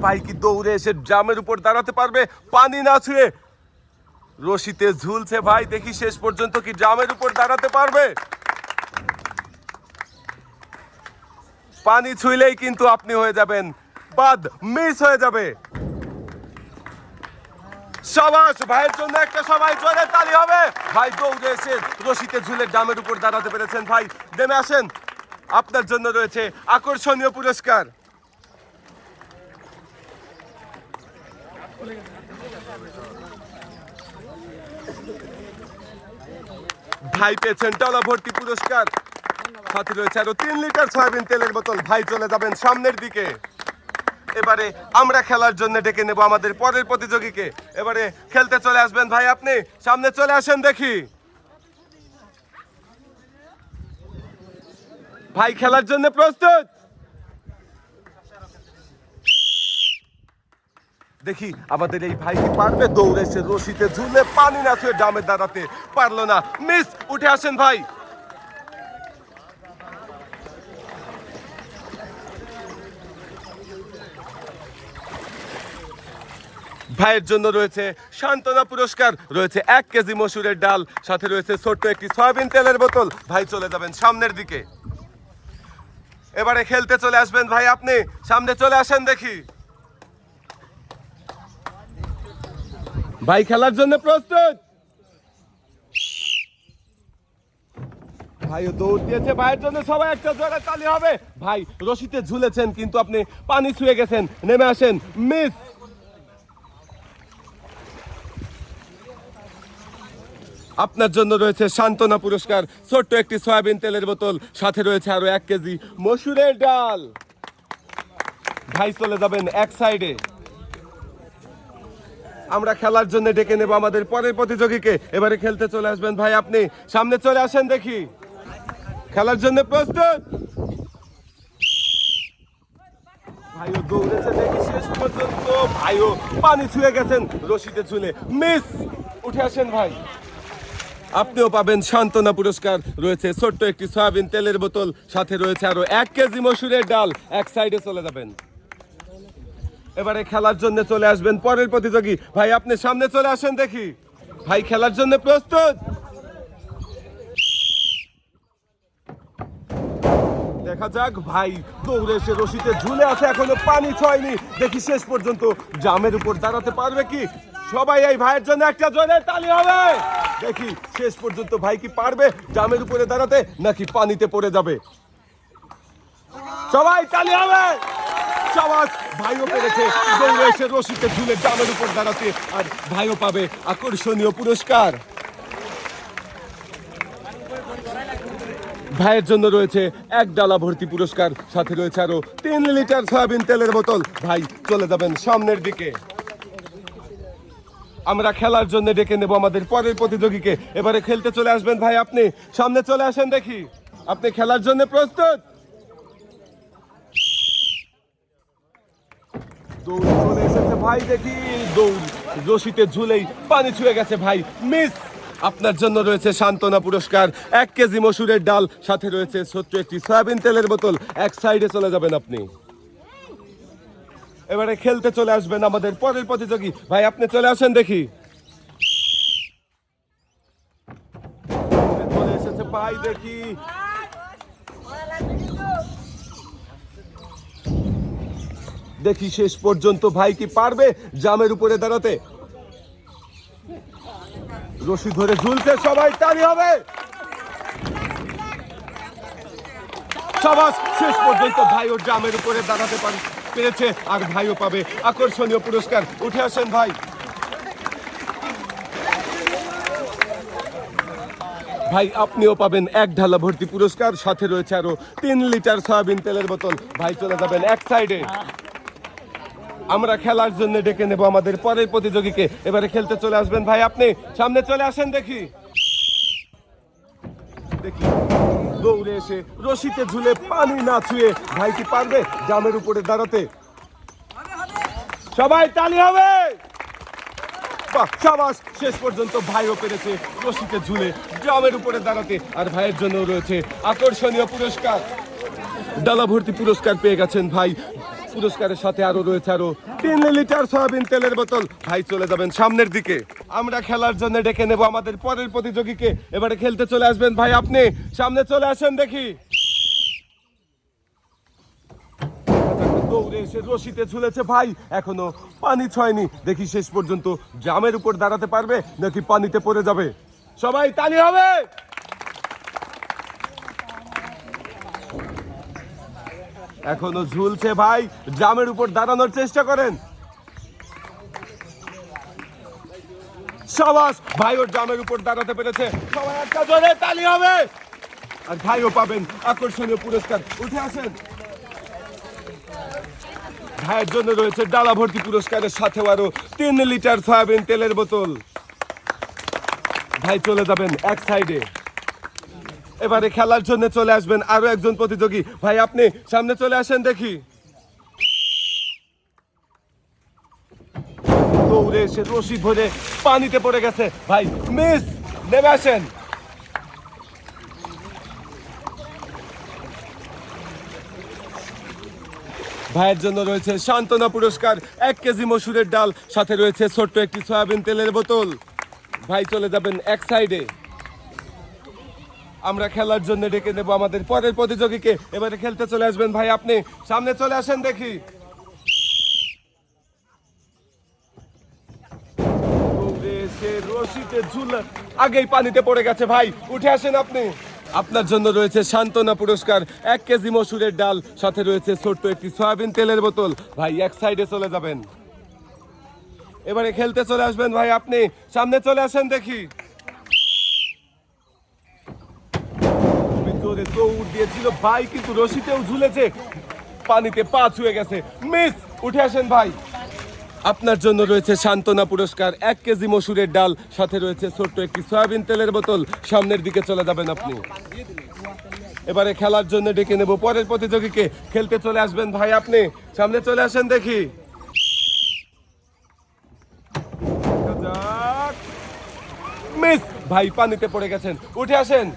ভাই কি দৌড়ে এসে জামের উপর দাঁড়াতে পারবে পানি না ছুঁয়ে? রশিতে ঝুলছে ভাই, দেখি শেষ পর্যন্ত কি জামের উপর দাঁড়াতে পারবে। পানি ছুঁইলেই কিন্তু আপনি হয়ে যাবেন বাদ, মিস হয়ে যাবে। সাবাস ভাইয়ের জন্য একটা সবাই জোরে তালি হবে। ভাই দৌড়ে এসে রশিতে ঝুলে জামের উপর দাঁড়াতে পেরেছেন। ভাই নেমে আসেন, আপনার জন্য রয়েছে আকর্ষণীয় পুরস্কার। ভাই পেয়েছেন ডালা ভর্তি পুরস্কার, সাথে রয়েছে আরো 3 লিটার সয়াবিন তেলের বোতল। ভাই চলে যাবেন সামনের দিকে। এবারে আমরা খেলার জন্য ডেকে নেব আমাদের পরের প্রতিযোগীকে। এবারে খেলতে চলে আসবেন ভাই, আপনি সামনে চলে আসেন দেখি। ভাই খেলার জন্য প্রস্তুত? দেখি আমাদের এই ভাই কি পারবে দৌড়ে এসে রশিতে ঝুলে পানি না ছুঁয়ে জামে দাঁড়াতে পারলো না, মিস। উঠে আসেন ভাই। ভাইয়ের জন্য রয়েছে সান্ত্বনা পুরস্কার, রয়েছে 1 কেজি মসুরের ডাল, সাথে রয়েছে ছোট্ট একটি সয়াবিন তেলের বোতল। ভাই চলে যাবেন সামনের দিকে। এবারে খেলতে চলে আসবেন ভাই, আপনি সামনে চলে আসেন দেখি। ভাই খেলার জন্য প্রস্তুত? ভাইও দৌড় দিয়েছে, ভাইয়ের জন্য সবাই একটা জোরে তালি হবে। ভাই রশিতে ঝুলেছেন কিন্তু আপনি পানি ছুঁয়ে গেছেন, নেমে আসেন, মিস। আপনার জন্য রয়েছে সান্ত্বনা পুরস্কার, ছোট্ট একটি সয়াবিন তেলের বোতল, সাথে রয়েছে আরো 1 কেজি মসুরের ডাল। ভাই চলে যাবেন এক সাইডে। আমরা খেলার জন্য ডেকে নেব আমাদের পরের প্রতিযোগীকে। এবারে খেলতে চলে আসবেন ভাই, আপনি সামনে চলে আসেন দেখি। খেলার জন্য প্রস্তুত? ভাইও দৌড়েছে দেখি শেষ পর্যন্ত, ভাইও পানি ছুঁয়ে গেছেন রশিতে ঝুলে, মিস। উঠে আসেন ভাই। আপনিও পাবেন সান্ত্বনা পুরস্কার, রয়েছে ছোট্ট একটি সয়াবিন তেলের বোতল, সাথে রয়েছে আরো 1 কেজি মসুরের ডাল। এক সাইডে চলে যাবেন। এবারে খেলার জন্য চলে আসবেন পরের প্রতিযোগী। ভাই আপনি সামনে চলে আসেন দেখি। ভাই খেলার জন্য প্রস্তুত? দেখা যাক। ভাই দৌড়ে এসে রশিতে ঝুলে আছে, এখনো পানি ছয়নি, দেখি শেষ পর্যন্ত জামের উপর দাঁড়াতে পারবে কি। সবাই এই ভাইয়ের জন্য একটা জোরে তালি হবে। দেখি শেষ পর্যন্ত ভাই কি পারবে জামের উপরে দাঁড়াতে, নাকি পানিতে পড়ে যাবে। সবাই তালি হবে। সাবাস, ভাইও পেরেছে দৌড়ে এসে রশিতে ঝুলে জামের উপর দাঁড়াতে, আর ভাইও পাবে আকর্ষণীয় পুরস্কার। ভাইয়ের জন্য রয়েছে 1 ডালা ভর্তি পুরস্কার, সাথে রয়েছে আরো 3 লিটার সয়াবিন তেলের বোতল। ভাই চলে যাবেন সামনের দিকে। আমরা খেলার জন্য ডেকে নেব আমাদের পরের প্রতিযোগীকে। এবারে খেলতে চলে আসবেন ভাই, আপনি সামনে চলে আসেন দেখি। আপনি খেলার জন্য প্রস্তুত? দৌড় চলে এসেছে ভাই, দেখি দৌড় রশিতে ঝুলেই পানি ছুঁয়ে গেছে, ভাই মিস। আপনার জন্য রয়েছে সান্ত্বনা পুরস্কার, 1 কেজি মসুরের ডাল, সাথে রয়েছে ছোট্ট একটি সয়াবিন তেলের বোতল। এক সাইডে চলে যাবেন আপনি। এবারে খেলতে চলে আসবেন আমাদের পরের প্রতিযোগী। ভাই আপনি চলে আসেন দেখি। চলে এসেছে ভাই, দেখি দেখি শেষ পর্যন্ত ভাই কি পারবে জামের উপরে দাঁড়াতে। রশি ধরে ঝুলছে, সবাই তালি হবে। সবাই শেষ পর্যন্ত ভাইও জামের উপরে দাঁড়াতে পেরেছে, আর ভাইও পাবে আকর্ষণীয় পুরস্কার। উঠে আসেন ভাই। ভাই আপনিও পাবেন 1 ঢালা ভর্তি পুরস্কার, সাথে রয়েছে আরো 3 লিটার সয়াবিন তেলের বোতল। ভাই চলে যাবেন এক সাইডে। আমরা খেলার জন্য ডেকে নেব আমাদের পরের প্রতিযোগীকে। এবারে খেলতে চলে আসবেন ভাই, আপনি সামনে চলে আসেন দেখি। দেখি দৌড়ে এসে রশিতে ঝুলে পানি না ছুঁয়ে ভাই কি পারবে জামের উপরে দাঁড়াতে। সবাই তালি হবে। সাবাস, শেষ পর্যন্ত ভাইও পেরেছে রশিতে ঝুলে জামের উপরে দাঁড়াতে, আর ভাইয়ের জন্য রয়েছে আকর্ষণীয় পুরস্কার। ডালা ভর্তি পুরস্কার পেয়ে গেছেন ভাই, পুরস্কারের সাথে আরো রয়েছে আরো 3 লিটার সয়াবিন তেলের বোতল। ভাই চলে যাবেন সামনের দিকে। আমরা খেলার জন্য ডেকে নেব আমাদের পরের প্রতিযোগীকে। এবারে খেলতে চলে আসবেন ভাই আপনি। সামনে চলে আসেন দেখি। দৌড়ে এসে রশিতে ঝুলেছে ভাই, এখনো পানি ছয়নি। দেখি শেষ পর্যন্ত জামের উপর দাঁড়াতে পারবে নাকি পানিতে পড়ে যাবে। সবাই তালি হবে। এখনো ঝুলছে ভাই, জামের উপর দাঁড়ানোর চেষ্টা করেন। সাবাস, ভাই ওর জামের উপর দাঁড়াতে পেরেছে। সবাই একটা জোরে তালি হবে। আর ভাইও পাবেন আকর্ষণীয় পুরস্কার। উঠে আসেন। ভাইয়ের জন্য রয়েছে ডালা ভর্তি পুরস্কারের সাথেও আরো 3 লিটার সয়াবিন তেলের বোতল। ভাই চলে যাবেন এক সাইডে। এবারে খেলার জন্য চলে আসবেন আরো একজন প্রতিযোগী। ভাই আপনি সামনে চলে আসেন দেখি। দৌড়ে এসে রশি ধরে পানিতে পড়ে গেছে ভাই, মিস। নেমে আসেন। ভাইয়ের জন্য রয়েছে সান্ত্বনা পুরস্কার, 1 কেজি মসুরের ডাল, সাথে রয়েছে ছোট্ট একটি সয়াবিন তেলের বোতল। ভাই চলে যাবেন এক সাইডে। আমরা খেলার জন্য ডেকে নেব আমাদের পরের প্রতিযোগীকে। এবারে খেলতে চলে আসবেন ভাই আপনি। সামনে চলে আসেন দেখি। রশিতে ঝুল আগেই পানিতে পড়ে গেছে ভাই, উঠে আসেন আপনি। আপনার জন্য রয়েছে সান্ত্বনা পুরস্কার, 1 কেজি মসুরের ডাল, সাথে রয়েছে ছোট্ট একটি সয়াবিন তেলের বোতল। ভাই এক সাইডে চলে যাবেন। এবারে খেলতে চলে আসবেন ভাই আপনি। সামনে চলে আসেন দেখি। জোরে দৌড় দিয়েছিল ভাই, কিন্তু রশিতেও ঝুলেছে, পানিতে পা ছুঁয়ে গেছে, মিস। উঠে আসেন ভাই। আপনার জন্য রয়েছে সান্ত্বনা পুরস্কার, 1 কেজি মসুরের ডাল, সাথে রয়েছে ছোট্ট একটি সয়াবিন তেলের বোতল। সামনের দিকে চলে যাবেন আপনি। এবারে খেলার জন্য ডেকে নেব পরের প্রতিযোগীকে। খেলতে চলে আসবেন ভাই আপনি। সামনে চলে আসেন দেখি। মিস, ভাই পানিতে পড়ে গেছেন, উঠে আসেন।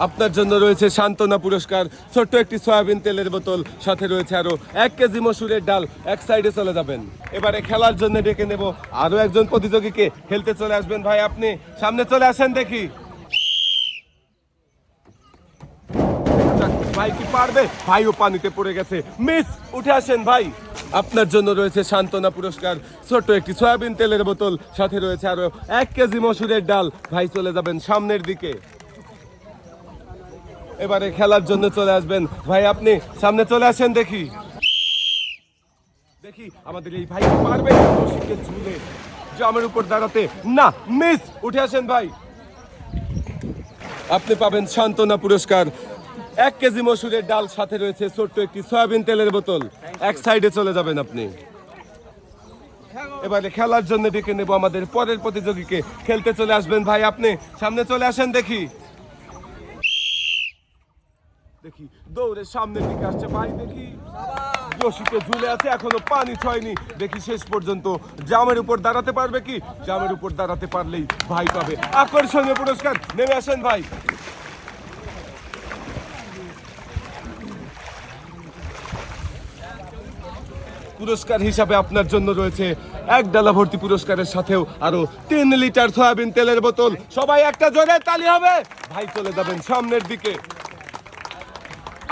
আপনার জন্য রয়েছে সান্ত্বনা পুরস্কার, ছোট্ট একটি সয়াবিন তেলের বোতল, সাথে রয়েছে আরো 1 কেজি মসুরের ডাল। এক সাইডে চলে যাবেন। এবারে খেলার জন্য ডেকে নেব আরো একজন প্রতিযোগীকে। খেলতে চলে আসবেন ভাই আপনি। সামনে চলে আসেন দেখি। ভাই কি পারবে? ভাইও পানিতে পড়ে গেছে, মিস। উঠে আসেন ভাই। আপনার জন্য রয়েছে সান্ত্বনা পুরস্কার, ছোট্ট একটি সয়াবিন তেলের বোতল, সাথে রয়েছে আরো 1 কেজি মসুরের ডাল। ভাই চলে যাবেন সামনের দিকে। এবারে খেলার জন্য চলে আসবেন ভাই আপনি। সামনে চলে আসেন দেখি। দেখি আমাদের এই ভাই পারবে রশিকে ঝুলে জামের উপর দাঁড়াতে? না, মিস। উঠে আসেন ভাই। আপনি পাবেন সান্ত্বনা পুরস্কার, 1 কেজি মসুরের ডাল, সাথে রয়েছে ছোট্ট একটি সয়াবিন তেলের বোতল। এক সাইডে চলে যাবেন আপনি। এবারে খেলার জন্য ডেকে নেব আমাদের পরের প্রতিযোগীকে। খেলতে চলে আসবেন ভাই আপনি। সামনে চলে আসেন দেখি। দেখি দৌড়ে সামনের দিকে আসছে ভাই, দেখি রশিতে ঝুলে আছে, এখনো পানি ছয়নি। দেখি শেষ পর্যন্ত জামের উপর দাঁড়াতে পারবে কি? জামের উপর দাঁড়াতে পারলেই ভাই পাবে আকর্ষণীয় পুরস্কার। নেমে আসেন ভাই। পুরস্কার হিসাবে আপনার জন্য রয়েছে 1 ডালা ভর্তি পুরস্কারের সাথেও আরো 3 লিটার সয়াবিন তেলের বোতল। সবাই একটা জোরে তালি হবে। ভাই চলে যাবেন সামনের দিকে।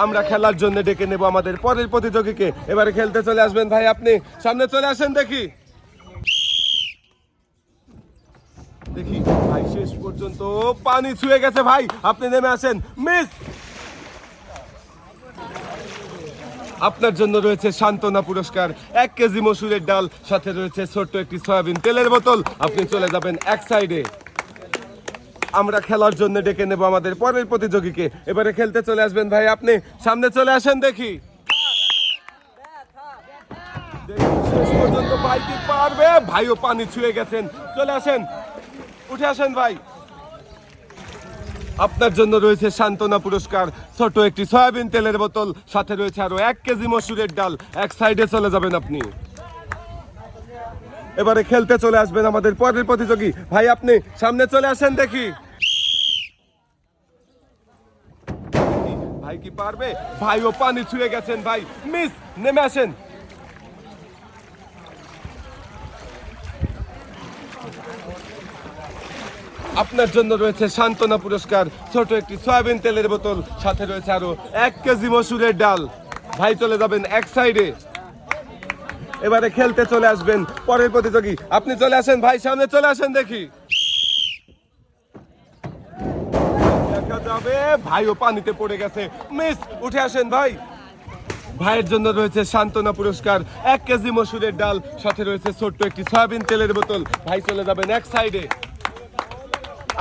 আমরা খেলার জন্য ডেকে নেব আমাদের পরের প্রতিযোগীকে। এবারে খেলতে চলে আসবেন ভাই আপনি। সামনে চলে আসেন দেখি। দেখি ভাই শেষ পর্যন্ত পানি ছুঁয়ে গেছে ভাই, আপনি নেমে আসেন, মিস। আপনার জন্য রয়েছে সান্ত্বনা পুরস্কার, 1 কেজি মসুরের ডাল, সাথে রয়েছে ছোট্ট একটি সয়াবিন তেলের বোতল। আপনি চলে যাবেন এক সাইডে। আমরা খেলার জন্য ডেকে নেব আমাদের পরের প্রতিযোগীকে। এবারে খেলতে চলে আসবেন ভাই আপনি। সামনে চলে আসেন দেখি। শেষ পর্যন্ত ভাই কি পারবে? ভাইও পানি ছুঁয়ে গেছেন, চলে আসেন, উঠে আসেন ভাই। আপনার জন্য রয়েছে সান্ত্বনা পুরস্কার, ছোট একটি সয়াবিন তেলের বোতল, সাথে রয়েছে আরো 1 কেজি মসুরের ডাল। এক সাইডে চলে যাবেন আপনি। এবারে খেলতে চলে আসবেন আমাদের পরের প্রতিযোগী। ভাই আপনি সামনে চলে আসেন দেখি। ভাই কি পারবে? ভাইও পানি ছুঁয়ে গেছেন ভাই, মিস। নেমে আসেন। আপনার জন্য রয়েছে সান্ত্বনা পুরস্কার, ছোট একটি সয়াবিন তেলের বোতল, সাথে রয়েছে আরো 1 কেজি মসুরের ডাল। ভাই চলে যাবেন এক সাইডে। এবারে খেলতে চলে আসবেন পরের প্রতিযোগী। আপনি চলে আসেন ভাই, সামনে চলে আসেন দেখি। দেখা যাবে ভাইও পানিতে পড়ে গেছে, মিস। উঠে আসেন ভাই। ভাইয়ের জন্য রয়েছে সান্ত্বনা পুরস্কার, 1 কেজি মসুরের ডাল, সাথে রয়েছে ছোট্ট একটি সয়াবিন তেলের বোতল। ভাই চলে যাবেন এক সাইডে।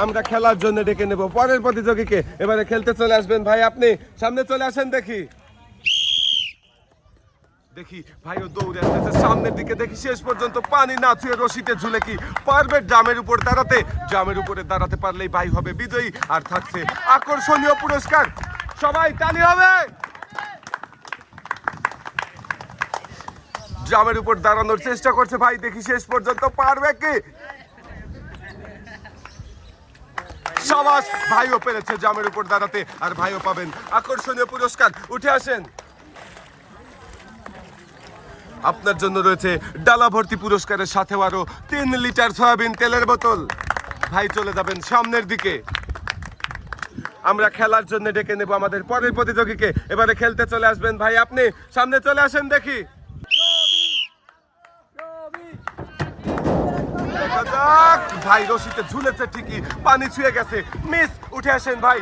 আমরা খেলার জন্য ডেকে নেব পরের প্রতিযোগীকে। এবারে খেলতে চলে আসবেন ভাই, আপনি সামনে চলে আসেন দেখি। দেখি ভাইও দৌড়ে আসতেছে সামনের দিকে। দেখি শেষ পর্যন্ত পানি না ছুঁয়ে রশিতে ঝুলে কি পারবে ড্রামের উপর দাঁড়াতে। ড্রামের উপরে দাঁড়াতে পারলেই ভাই হবে বিজয়ী, আর থাকছে আকর্ষণীয় পুরস্কার। সবাই তালি হবে। ড্রামের উপর দাঁড়ানোর চেষ্টা করছে ভাই, দেখি শেষ পর্যন্ত পারবে কি। সাবাস, ভাইও পেরেছে ড্রামের উপর দাঁড়াতে, আর ভাইও পাবেন আকর্ষণীয় পুরস্কার। উঠে আসেন। আপনার জন্য রয়েছে ডালা ভর্তি পুরস্কারের সাথে আরো 3 লিটার সয়াবিন তেলের বোতল। ভাই চলে যাবেন সামনের দিকে। আমরা খেলার জন্য ডেকে নেব আমাদের পরের প্রতিযোগীকে। এবারে খেলতে চলে আসবেন ভাই, আপনি সামনে চলে আসেন দেখি। দেখা যাক, ভাই রশিতে ঝুলেছে ঠিকই, পানি ছুঁয়ে গেছে, মিস। উঠে আসেন ভাই।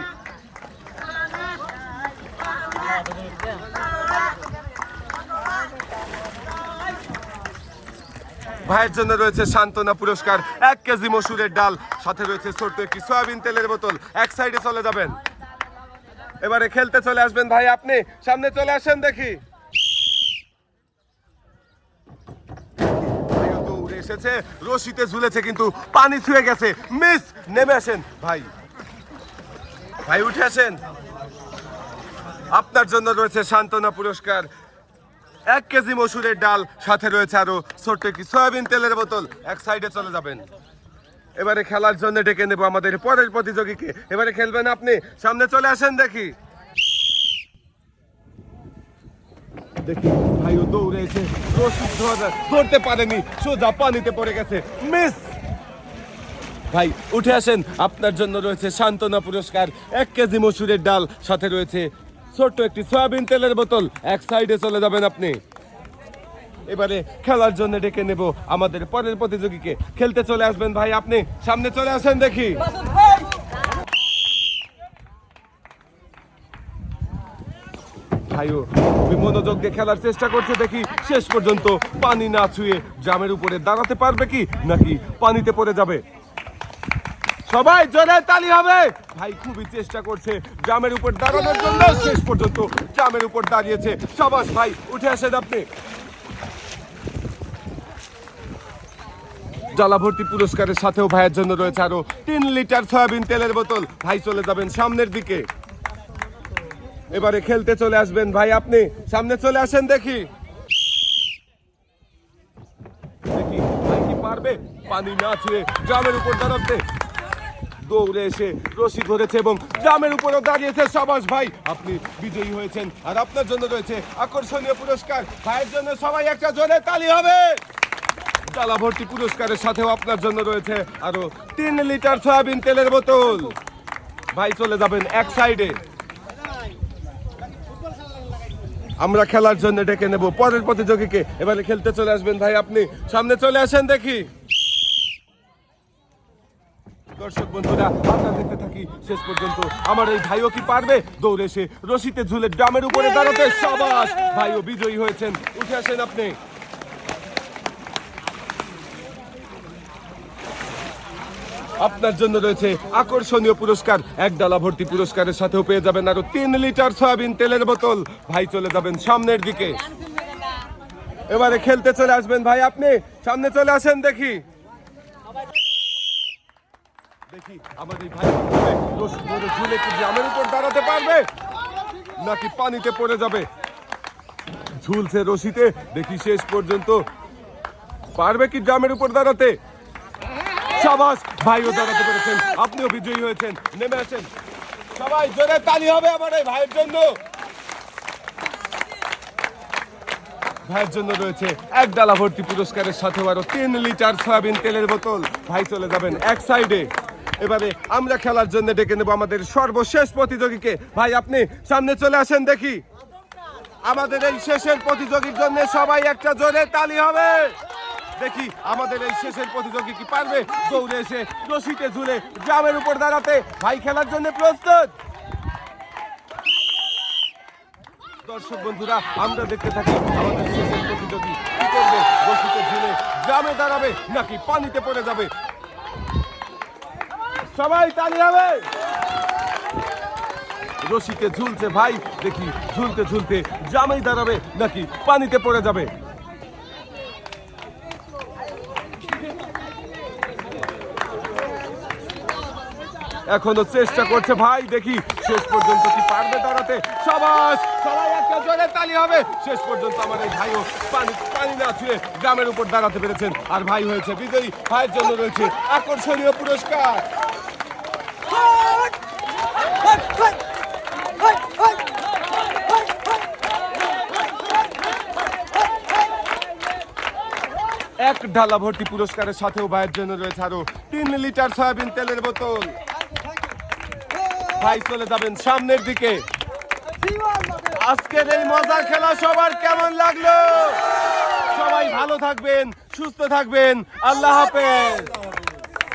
ভাইয়ের জন্য রয়েছে সান্ত্বনা পুরস্কার, 1 কেজি মসুরের ডাল, সাথে রয়েছে ছোট্ট একটি সয়াবিন তেলের বোতল। এক সাইডে চলে যাবেন। এবারে খেলতে চলে আসবেন ভাই, আপনি সামনে চলে আসেন দেখি। ভাইও দৌড়ে এসেছে, রশিতে ঝুলেছে কিন্তু পানি ছুঁয়ে গেছে, মিস। নেমে আসেন ভাই। ভাই উঠে আসেন। আপনার জন্য রয়েছে সান্ত্বনা পুরস্কার, 1 কেজি মসুরের ডাল, সাথে রয়েছে আরো ছোট্ট একটি সয়াবিন তেলের বোতল। এক সাইডে চলে যাবেন। এবারে খেলার জন্য ডেকে নেব আমাদের পরের প্রতিযোগীকে। এবারে খেলবেন আপনি সামনে চলে আসেন দেখি। দেখি ভাইও দৌড়ে এসে রশি ধরতে পারেনি, সোজা পানিতে পড়ে গেছে, মিস। ভাই উঠে আসেন। আপনার জন্য রয়েছে সান্ত্বনা পুরস্কার, 1 কেজি মসুরের ডাল, সাথে রয়েছে ছোট্ট একটি সয়াবিন তেলের বোতল। এক সাইডে চলে যাবেন আপনি। এবারে খেলার জন্য ডেকে নেব আমাদের পরের প্রতিযোগীকে। খেলতে চলে আসবেন ভাই, আপনি সামনে চলে আসেন দেখি। ভাইও খুবই মনোযোগ দিয়ে খেলার চেষ্টা করছে, দেখি শেষ পর্যন্ত পানি না ছুঁয়ে ড্রামের উপরে দাঁড়াতে পারবে কি, নাকি পানিতে পড়ে যাবে। সবাই জোরে তালি হবে। ভাই খুবই চেষ্টা করছে ড্রামের উপর দাঁড়ানোর জন্য, শেষ পর্যন্ত ড্রামের উপর দাঁড়িয়েছে। সাবাস ভাই, উঠে আসেন আপনি। জ্বালা ভর্তি পুরস্কারের সাথেও ভাইয়ের জন্য রয়েছে আরো 3 লিটার সয়াবিন তেলের বোতল। ভাই চলে যাবেন সামনের দিকে। এবারে খেলতে চলে আসবেন ভাই, আপনি সামনে চলে আসেন দেখি। দেখি ভাই কি পারবে পানি না ছুঁয়ে ড্রামের উপর দাঁড়াতে। দৌড়ে এসে রশি ধরেছে এবং ড্রামের উপরও দাঁড়িয়েছে। সাবাস ভাই, আপনি বিজয়ী হয়েছেন, আর আপনার জন্য রয়েছে আকর্ষণীয় পুরস্কার। ভাইয়ের জন্য সবাই একটা জোরে তালি হবে। ডালা ভর্তি পুরস্কারের সাথেও আপনার জন্য রয়েছে আরো 3 লিটার সয়াবিন তেলের বোতল। ভাই চলে যাবেন এক সাইডে। আমরা খেলার জন্য ডেকে নেব পরের প্রতিযোগীকে। এবারে খেলতে চলে আসবেন ভাই, আপনি সামনে চলে আসেন দেখি। দর্শক বন্ধুরা, আমরা দেখতে থাকি শেষ পর্যন্ত আমার এই ভাইও কি পারবে দৌড়ে এসে রশিতে ঝুলে ড্রামের উপরে দাঁড়াতে। সাবাস, ভাইও বিজয়ী হয়েছেন। উঠে আসেন আপনি। আপনার জন্য রয়েছে আকর্ষণীয় পুরস্কার, 1 ডালা ভর্তি পুরস্কারের সাথেও পেয়ে যাবেন আরো 3 লিটার সয়াবিন তেলের বোতল। ভাই চলে যাবেন সামনের দিকে। এবারে খেলতে চলে আসবেন ভাই, আপনি সামনে চলে আসেন দেখি। দেখি আমার এই ভাই রশি ধরে ঝুলে কি ড্রামের উপর দাঁড়াতে পারবে, নাকি পানিতে পড়ে যাবে। ঝুলছে রশিতে, দেখি শেষ পর্যন্ত পারবে কি ড্রামের উপর দাঁড়াতে। সাবাস, ভাইও দাঁড়াতে পেরেছেন, আপনিও বিজয়ী হয়েছেন। নেমে আসেন সবাই, জোরে তালি হবে আমার এই ভাইয়ের জন্য। ভাইয়ের জন্য রয়েছে 1 ডালা ভর্তি পুরস্কারের সাথে আরো 3 লিটার সয়াবিন তেলের বোতল। ভাই চলে যাবেন এক সাইডে। এবারে আমরা খেলার জন্য ডেকে নেব আমাদের সর্বশেষ প্রতিযোগীকে। ভাই আপনি সামনে চলে আসেন দেখি। আমাদের এই শেষের প্রতিযোগীর জন্য সবাই একটা জোরে তালি হবে। দেখি আমাদের এই শেষের প্রতিযোগী কি পারবে দৌড়ে এসে রশিতে ঝুলে ড্রামের উপর দাঁড়াতে। ভাই খেলার জন্য প্রস্তুত? দর্শক বন্ধুরা, আমরা দেখতে থাকি আমাদের শেষের প্রতিযোগী কি করবে। রশিতে ঝুলে ড্রামে দাঁড়াবে নাকি পানিতে পড়ে যাবে? সবাই তালি হবে। রশিতে ঝুলছে ভাই, দেখি ঝুলতে ঝুলতে ড্রামেই দাঁড়াবে নাকি পানিতে পড়ে যাবে। এখনো চেষ্টা করছে ভাই, দেখি শেষ পর্যন্ত কি পারবে দাঁড়াতে। সাবাস, সবাই একটা জোরে তালি হবে। শেষ পর্যন্ত আমার এই ভাইও পানি না ছুঁয়ে গ্রামের উপর দাঁড়াতে পেরেছেন আর ভাই হয়েছে বিজয়ী। ভাইয়ের জন্য রয়েছে আকর্ষণীয় পুরস্কার। এক ডালা ভর্তি পুরস্কারের সাথেও ভাইয়ের জন্য রয়েছে আরো 3 লিটার সয়াবিন তেলের বোতল। ভাই চলে যাবেন সামনের দিকে। আজকের এই মজার খেলা সবার কেমন লাগলো? সবাই ভালো থাকবেন, সুস্থ থাকবেন। আল্লাহ হাফেজ।